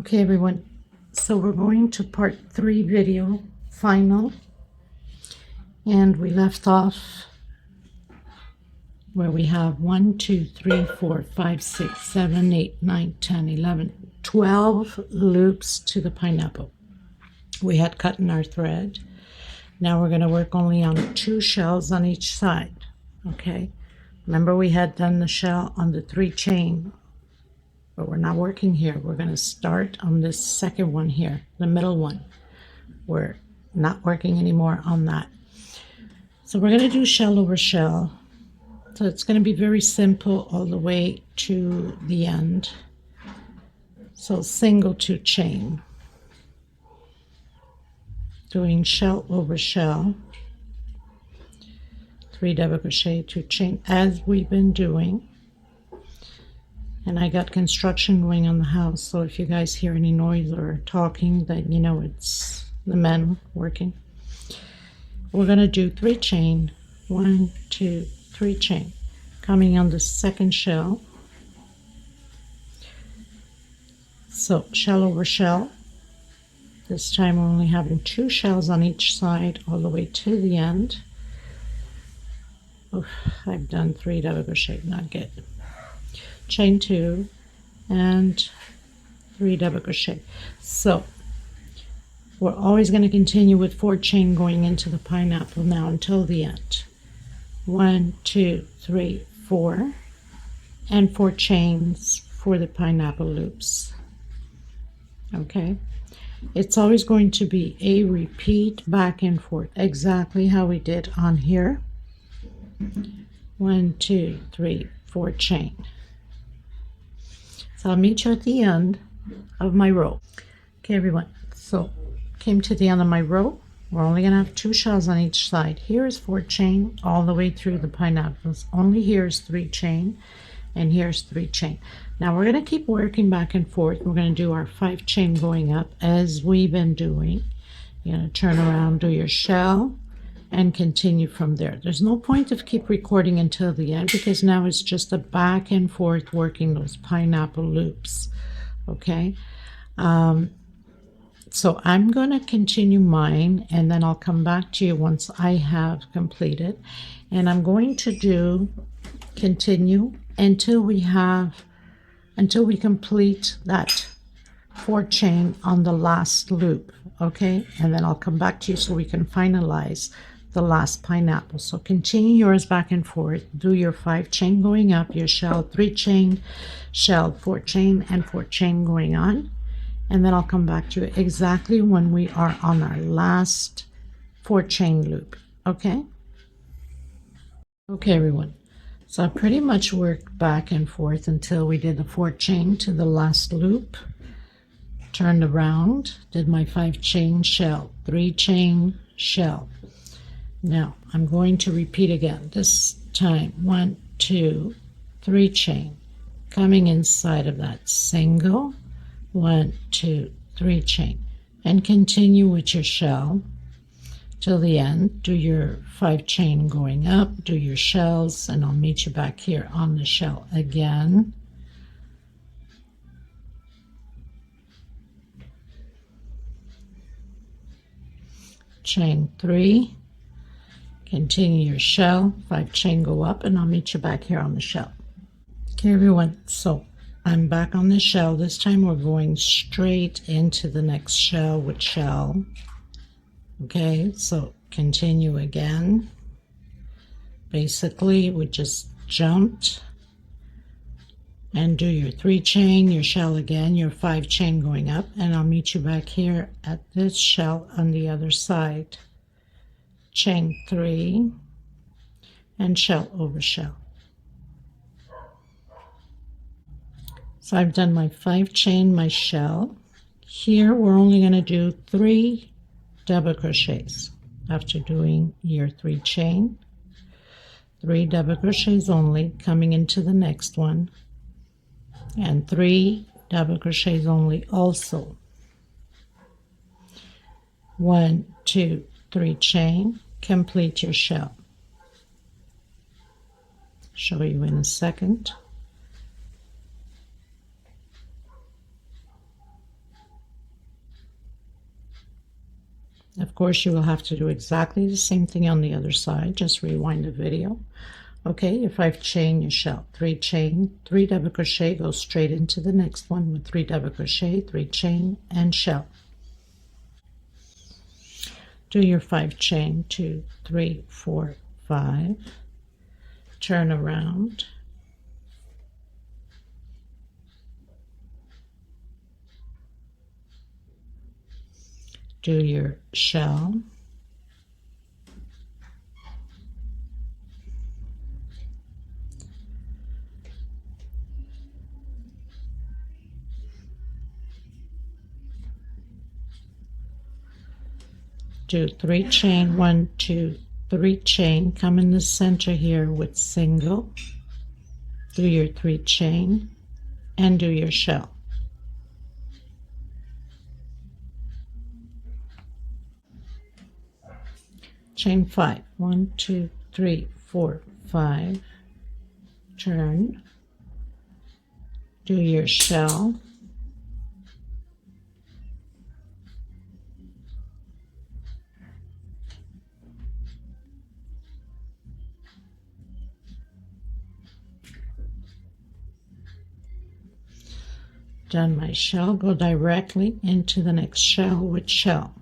Okay, everyone, so we're going to part 3 video, final, and we left off where we have 1, 2, 3, 4, 5, 6, 7, 8, 9, 10, 11, 12 loops to the pineapple. We had cut in our thread. Now we're going to work only on 2 shells on each side, okay? Remember we had done the shell on the 3 chain, but we're not working here. We're going to start on this second one here, the middle one. We're not working anymore on that. So we're going to do shell over shell. So it's going to be very simple all the way to the end. So single 2 chain. Doing shell over shell. 3 double crochet, 2 chain, as we've been doing. And I got construction going on the house, so if you guys hear any noise or talking, then you know it's the men working. We're going to do 3 chain, 1, 2, 3 chain, coming on the second shell. So shell over shell. This time we're only having 2 shells on each side all the way to the end. Oof, I've done 3 double crochet, not good. Chain 2 and 3 double crochet. So we're always going to continue with 4 chain going into the pineapple now until the end. 1, 2, 3, 4, and 4 chains for the pineapple loops. Okay, it's always going to be a repeat back and forth, exactly how we did on here. 1, 2, 3, 4 chain. So I'll meet you at the end of my row. Okay, everyone, so came to the end of my row. We're only going to have 2 shells on each side. Here is 4 chain all the way through the pineapples. Only here is 3 chain, and here's 3 chain. Now we're going to keep working back and forth. We're going to do our 5 chain going up as we've been doing. You're going to turn around, do your shell, and continue from there. There's no point of keep recording until the end because now it's just a back and forth working those pineapple loops. Okay, so I'm going to continue mine and then I'll come back to you once I have completed, and I'm going to continue until we complete that 4 chain on the last loop. Okay, and then I'll come back to you so we can finalize the last pineapple. So continue yours back and forth, do your 5 chain going up, your shell 3 chain, shell 4 chain, and 4 chain going on, and then I'll come back to you exactly when we are on our last 4 chain loop. Okay, everyone, so I pretty much worked back and forth until we did the 4 chain to the last loop, turned around, did my 5 chain, shell, 3 chain, shell. Now I'm going to repeat again, this time 1, 2, 3 chain, coming inside of that single, 1, 2, 3 chain, and continue with your shell till the end. Do your 5 chain going up, do your shells, and I'll meet you back here on the shell again. Chain 3, continue your shell, 5 chain go up, and I'll meet you back here on the shell. Okay, everyone, so I'm back on the shell. This time we're going straight into the next shell with shell. Okay, so continue again. Basically we just jumped and do your 3 chain, your shell again, your 5 chain going up, and I'll meet you back here at this shell on the other side. Chain 3 and shell over shell. So I've done my 5 chain, my shell. Here we're only going to do 3 double crochets after doing your 3 chain. 3 double crochets only coming into the next one, and 3 double crochets only also. 1, 2, 3 chain, complete your shell. Show you in a second. Of course, you will have to do exactly the same thing on the other side. Just rewind the video. Okay, your 5 chain, your shell, 3 chain, 3 double crochet, go straight into the next one with 3 double crochet, 3 chain, and shell. Do your 5 chain, 2, 3, 4, 5, turn around, do your shell, do 3 chain, 1, 2, 3 chain, come in the center here with single, do your 3 chain, and do your shell. Chain 5, 1, 2, 3, 4, 5, turn, do your shell, done my shell, go directly into the next shell with shell.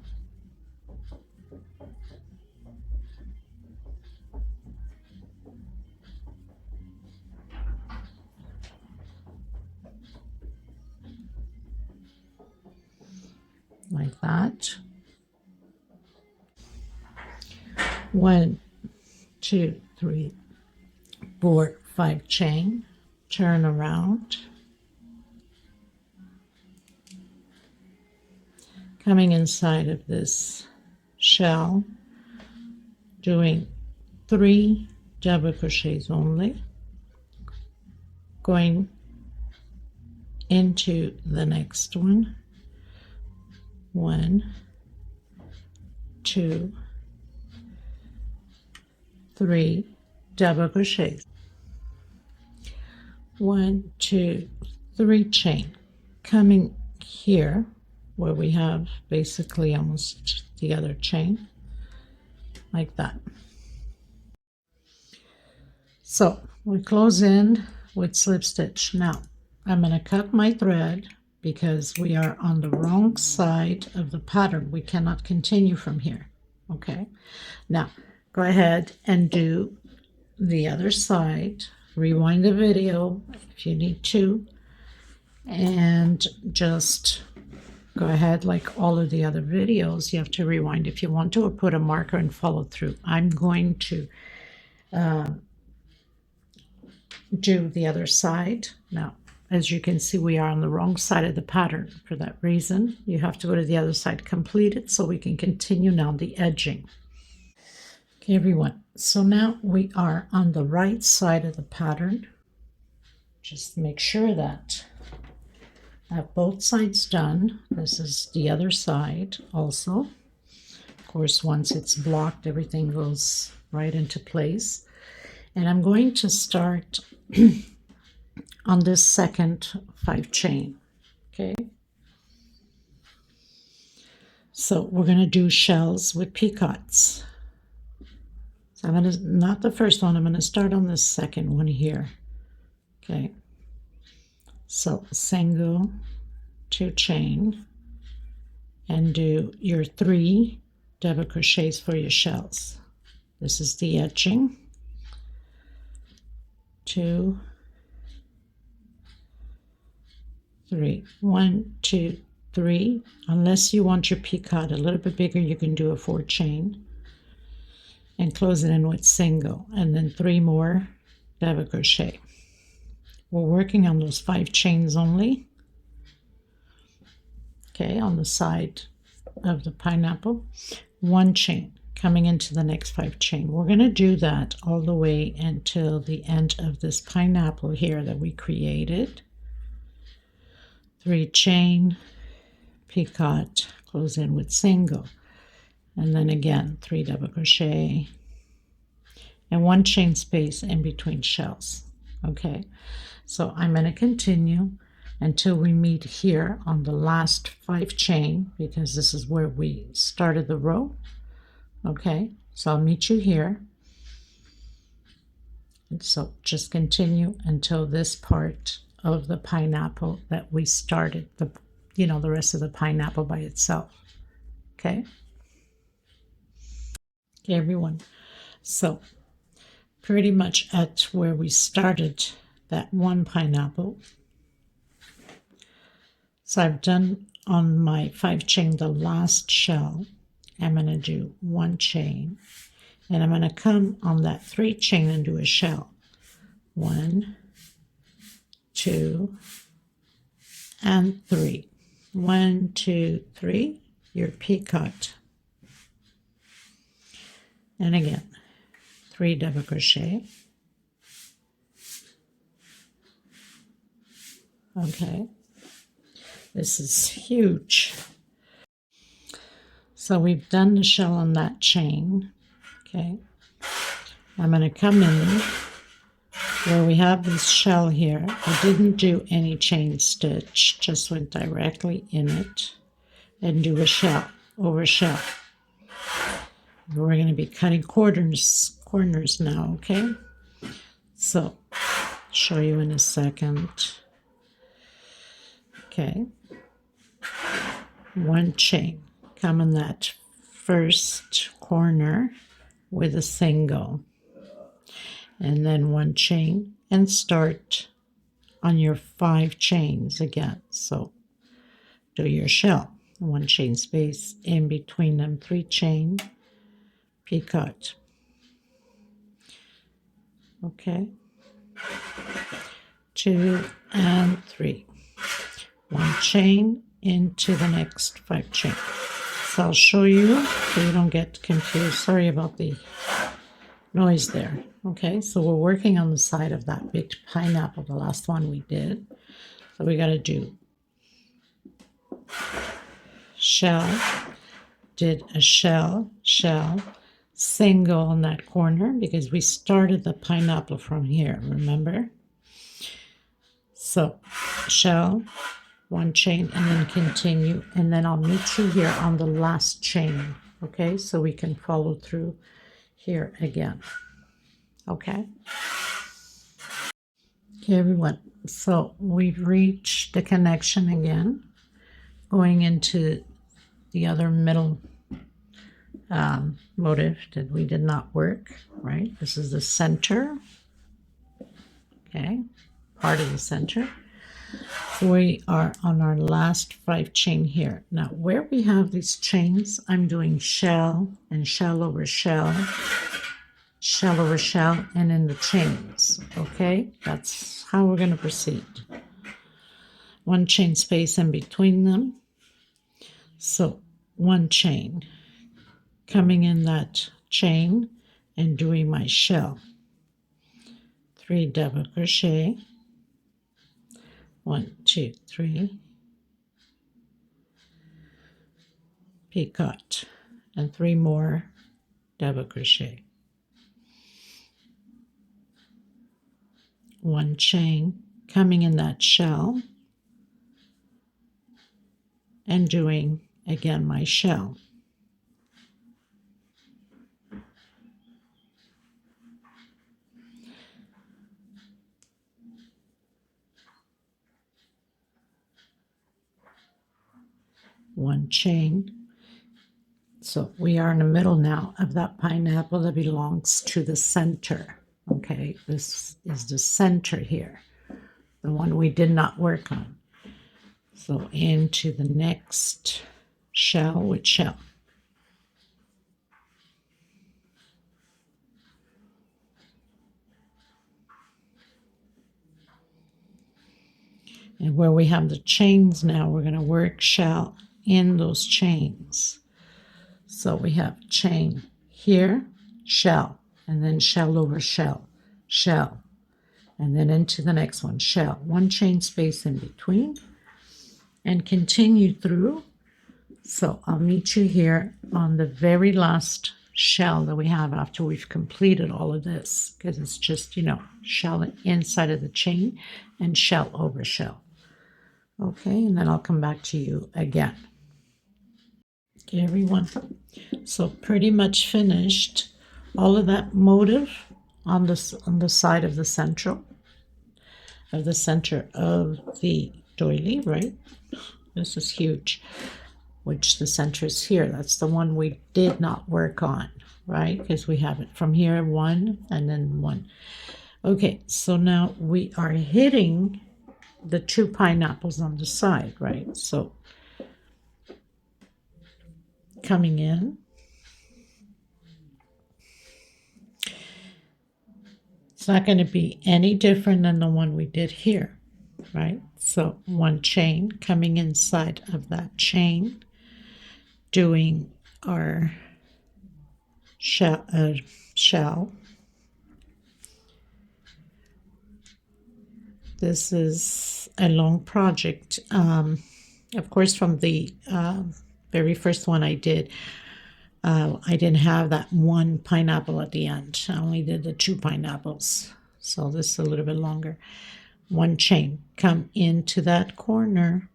Like that. 1, 2, 3, 4, 5 chain, turn around, coming inside of this shell, doing 3 double crochets only, going into the next one, 1, 2, 3 double crochets, 1, 2, 3 chain, coming here where we have basically almost the other chain, like that. So we close in with slip stitch. Now I'm going to cut my thread because we are on the wrong side of the pattern. We cannot continue from here. Okay, now go ahead and do the other side. Rewind the video if you need to, and just go ahead, like all of the other videos, you have to rewind if you want to, or put a marker and follow through. I'm going to do the other side. Now, as you can see, we are on the wrong side of the pattern. For that reason, you have to go to the other side, complete it, so we can continue now the edging. Okay, everyone, so now we are on the right side of the pattern. Just make sure that I have both sides done. This is the other side also. Of course, once it's blocked, everything goes right into place. And I'm going to start on this second 5 chain. Okay, so we're going to do shells with picots. So I'm going to, not the first one, I'm going to start on the second one here. Okay, so single, 2 chain, and do your 3 double crochets for your shells. This is the edging. 2, 3, 1, 2, 3. Unless you want your picot a little bit bigger, you can do a 4 chain and close it in with single, and then 3 more double crochet. We're working on those 5 chains only. Okay, on the side of the pineapple, 1 chain coming into the next 5 chain. We're going to do that all the way until the end of this pineapple here that we created. 3 chain, picot, close in with single, and then again 3 double crochet and 1 chain space in between shells. Okay, so I'm going to continue until we meet here on the last 5 chain, because this is where we started the row. Okay, so I'll meet you here. And so just continue until this part of the pineapple that we started, the rest of the pineapple by itself. Okay. Okay, everyone. So pretty much at where we started that one pineapple. So I've done on my 5 chain the last shell. I'm going to do 1 chain, and I'm going to come on that 3 chain and do a shell. 1, 2, and 3. 1, 2, 3, your picot. And again, 3 double crochet. Okay, this is huge. So we've done the shell on that chain. Okay, I'm going to come in where we have this shell here. I didn't do any chain stitch, just went directly in it and do a shell over shell. We're going to be cutting corners now, okay? So, show you in a second. Okay. 1 chain. Come in that first corner with a single. And then 1 chain and start on your 5 chains again. So, do your shell. 1 chain space in between them, 3 chain. Picot. Okay, 2 and 3. 1 chain into the next 5 chain. So I'll show you so you don't get confused. Sorry about the noise there. Okay, so we're working on the side of that big pineapple, the last one we did. So we got to do shell, did a shell, single in that corner because we started the pineapple from here, remember? So shell, 1 chain, and then continue, and then I'll meet you here on the last chain, okay? So we can follow through here again, okay? Okay, everyone, so we've reached the connection again, going into the other middle motif that we did not work, right? This is the center, okay, part of the center. So we are on our last 5 chain here. Now where we have these chains, I'm doing shell and shell over shell, shell over shell, and in the chains, okay? That's how we're going to proceed. 1 chain space in between them. So 1 chain, coming in that chain and doing my shell. 3 double crochet. 1, 2, 3. Picot. And 3 more double crochet. 1 chain, coming in that shell and doing again my shell. One chain. So we are in the middle now of that pineapple that belongs to the center. Okay, this is the center here, the one we did not work on. So into the next shell with shell. And where we have the chains now, we're going to work shell in those chains. So we have chain here, shell, and then shell over shell, shell, and then into the next one, shell. 1 chain space in between, and continue through. So I'll meet you here on the very last shell that we have after we've completed all of this, because it's just, you know, shell inside of the chain and shell over shell. Okay, and then I'll come back to you again. Okay, everyone. So pretty much finished all of that motif on the side of the center of the doily, right? This is huge, which the center is here. That's the one we did not work on, right? Because we have it from here, one, and then one. Okay, so now we are hitting the two pineapples on the side, right? So coming in, it's not going to be any different than the one we did here, right? So one chain, coming inside of that chain, doing our shell. This is a long project. Of course, from the very first one I did, I didn't have that one pineapple at the end. I only did the two pineapples. So this is a little bit longer. One chain, come into that corner,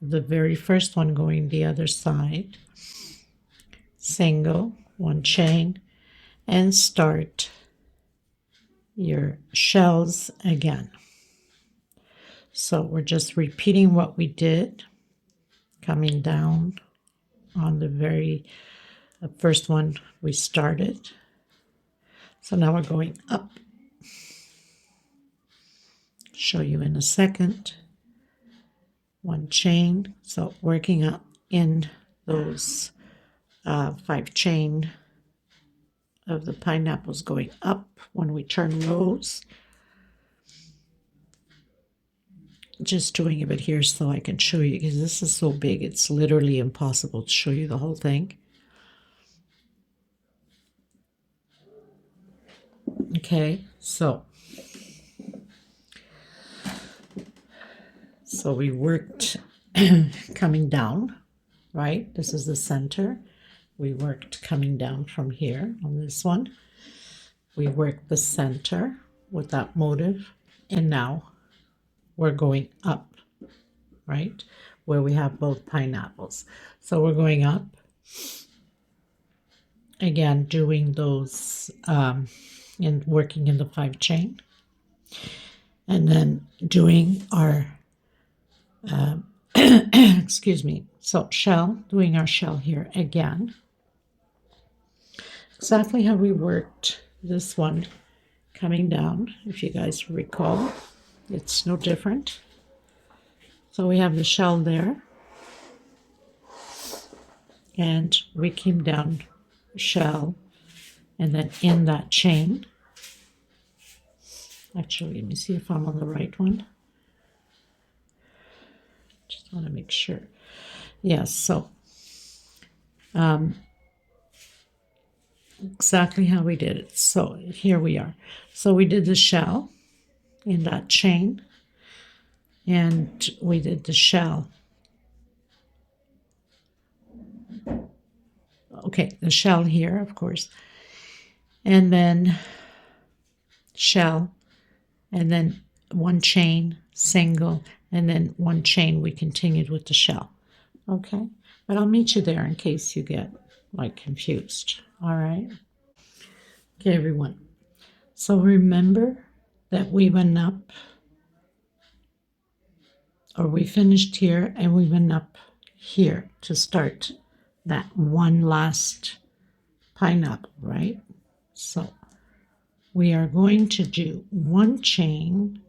the very first one going the other side, single, one chain, and start your shells again. So we're just repeating what we did, coming down on the very first one we started. So now we're going up. Show you in a second. One chain, so working up in those 5 chain of the pineapples going up when we turn rows. Just doing a bit here so I can show you, because this is so big it's literally impossible to show you the whole thing. Okay, so we worked coming down, right? This is the center. We worked coming down from here on this one. We worked the center with that motif, and now we're going up, right? Where we have both pineapples. So we're going up, again, doing those and working in the 5 chain, and then doing our excuse me, so doing our shell here again, exactly how we worked this one coming down. If you guys recall, it's no different. So we have the shell there, and we came down shell, and then in that chain, actually let me see if I'm on the right one. Just want to make sure. Yes, so exactly how we did it. So here we are. So we did the shell in that chain, and we did the shell. Okay, the shell here, of course, and then shell, and then one chain, single, and then one chain we continued with the shell. Okay, but I'll meet you there in case you get like confused. All right. Okay, everyone. So remember that we went up, or we finished here and we went up here to start that one last pineapple, right? So we are going to do one chain.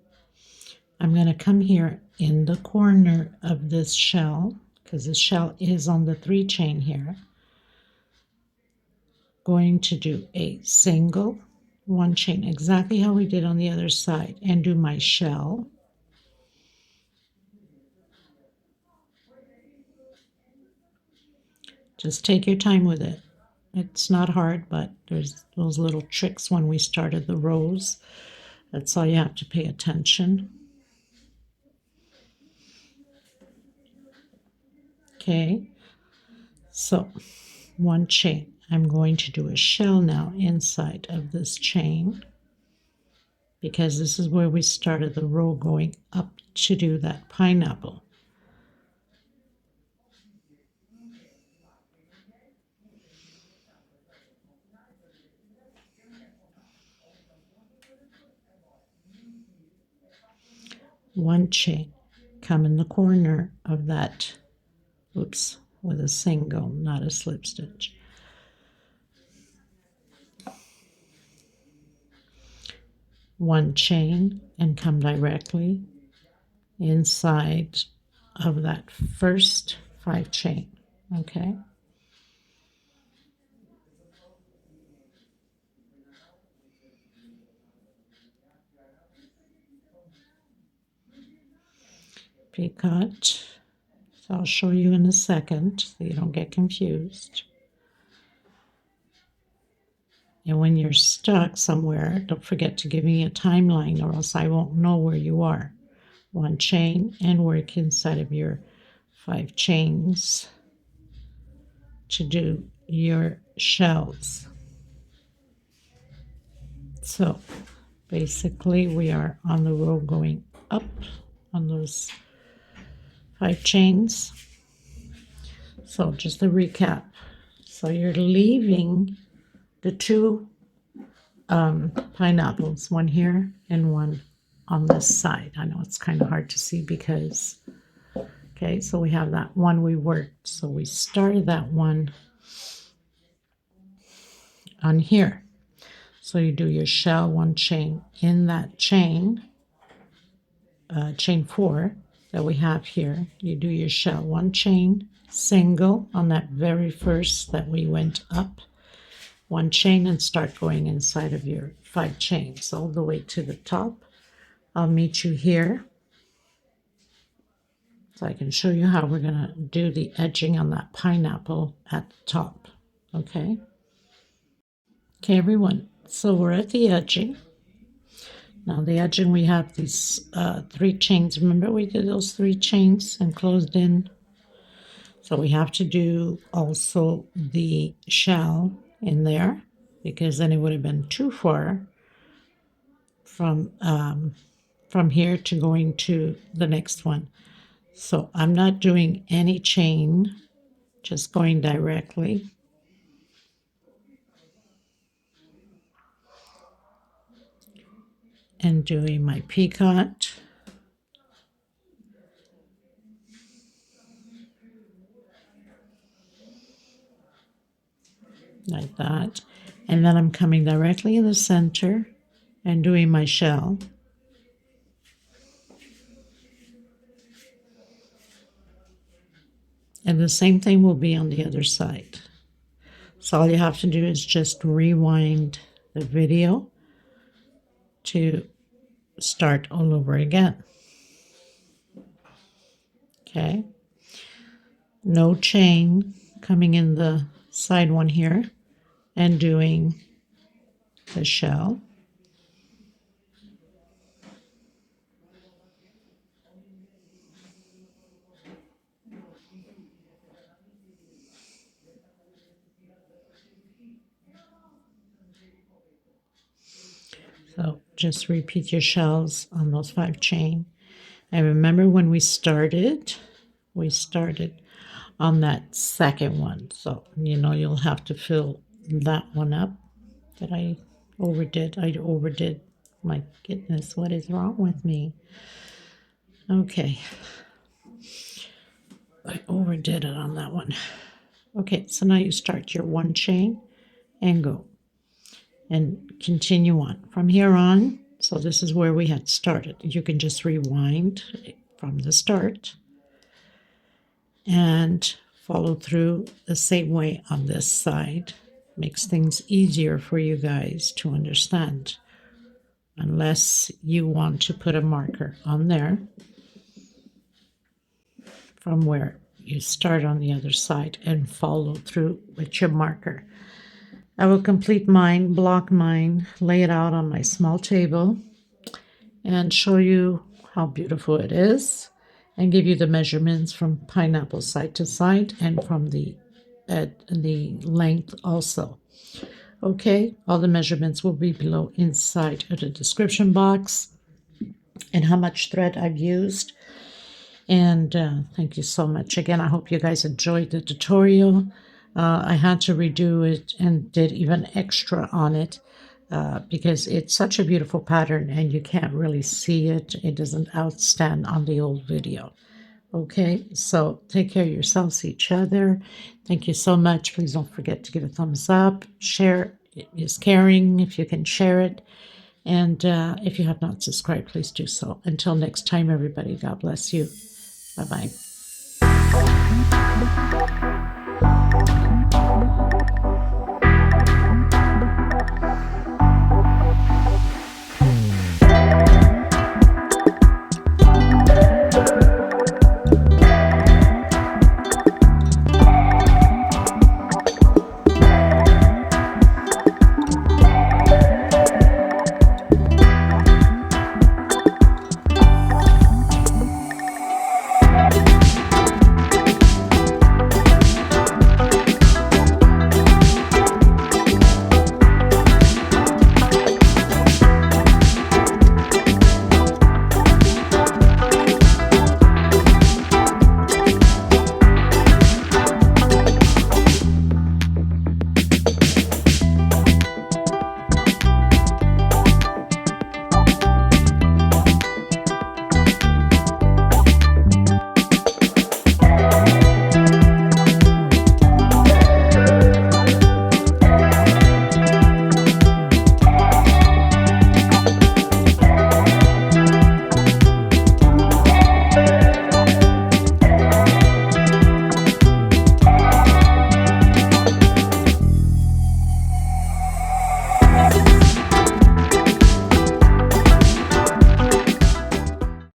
I'm going to come here in the corner of this shell, because the shell is on the 3 chain here. Going to do a single, one chain, exactly how we did on the other side, and do my shell. Just take your time with it. It's not hard, but there's those little tricks when we started the rows. That's all you have to pay attention. Okay, so one chain. I'm going to do a shell now inside of this chain, because this is where we started the row going up to do that pineapple. 1 chain, come in the corner of that, oops, with a single, not a slip stitch. One chain and come directly inside of that first 5 chain. Okay, picot. So I'll show you in a second so you don't get confused. And when you're stuck somewhere, don't forget to give me a timeline or else I won't know where you are. 1 chain and work inside of your 5 chains to do your shells. So basically we are on the row going up on those 5 chains. So just a recap. So you're leaving the 2 pineapples, one here and one on this side. I know it's kind of hard to see because, okay, so we have that one we worked. So we started that one on here. So you do your shell 1 chain in that chain, chain 4 that we have here. You do your shell 1 chain single on that very first that we went up, 1 chain, and start going inside of your 5 chains all the way to the top. I'll meet you here so I can show you how we're going to do the edging on that pineapple at the top. Okay, everyone, so we're at the edging. Now the edging, we have these 3 chains. Remember we did those 3 chains and closed in? So we have to do also the shell in there because then it would have been too far from here to going to the next one. So I'm not doing any chain, just going directly. And doing my picot. Like that. And then I'm coming directly in the center and doing my shell. And the same thing will be on the other side. So all you have to do is just rewind the video to start all over again. Okay. No chain, coming in the side one here and doing the shell. So just repeat your shells on those 5 chain. And remember when we started on that second one. So, you know, you'll have to fill that one up. That I overdid. My goodness, what is wrong with me? Okay. I overdid it on that one. Okay, so now you start your 1 chain and go. And continue on. From here on, so this is where we had started. You can just rewind from the start and follow through the same way on this side. Makes things easier for you guys to understand. Unless you want to put a marker on there from where you start on the other side and follow through with your marker. I will complete mine, block mine, lay it out on my small table, and show you how beautiful it is, and give you the measurements from pineapple side to side and from the length also. Okay, all the measurements will be below inside of the description box and how much thread I've used. And thank you so much. Again, I hope you guys enjoyed the tutorial. I had to redo it and did even extra on it because it's such a beautiful pattern and you can't really see it. It doesn't outstand on the old video. Okay, so take care of yourselves, each other. Thank you so much. Please don't forget to give a thumbs up. Share is caring if you can share it. And if you have not subscribed, please do so. Until next time, everybody, God bless you. Bye-bye.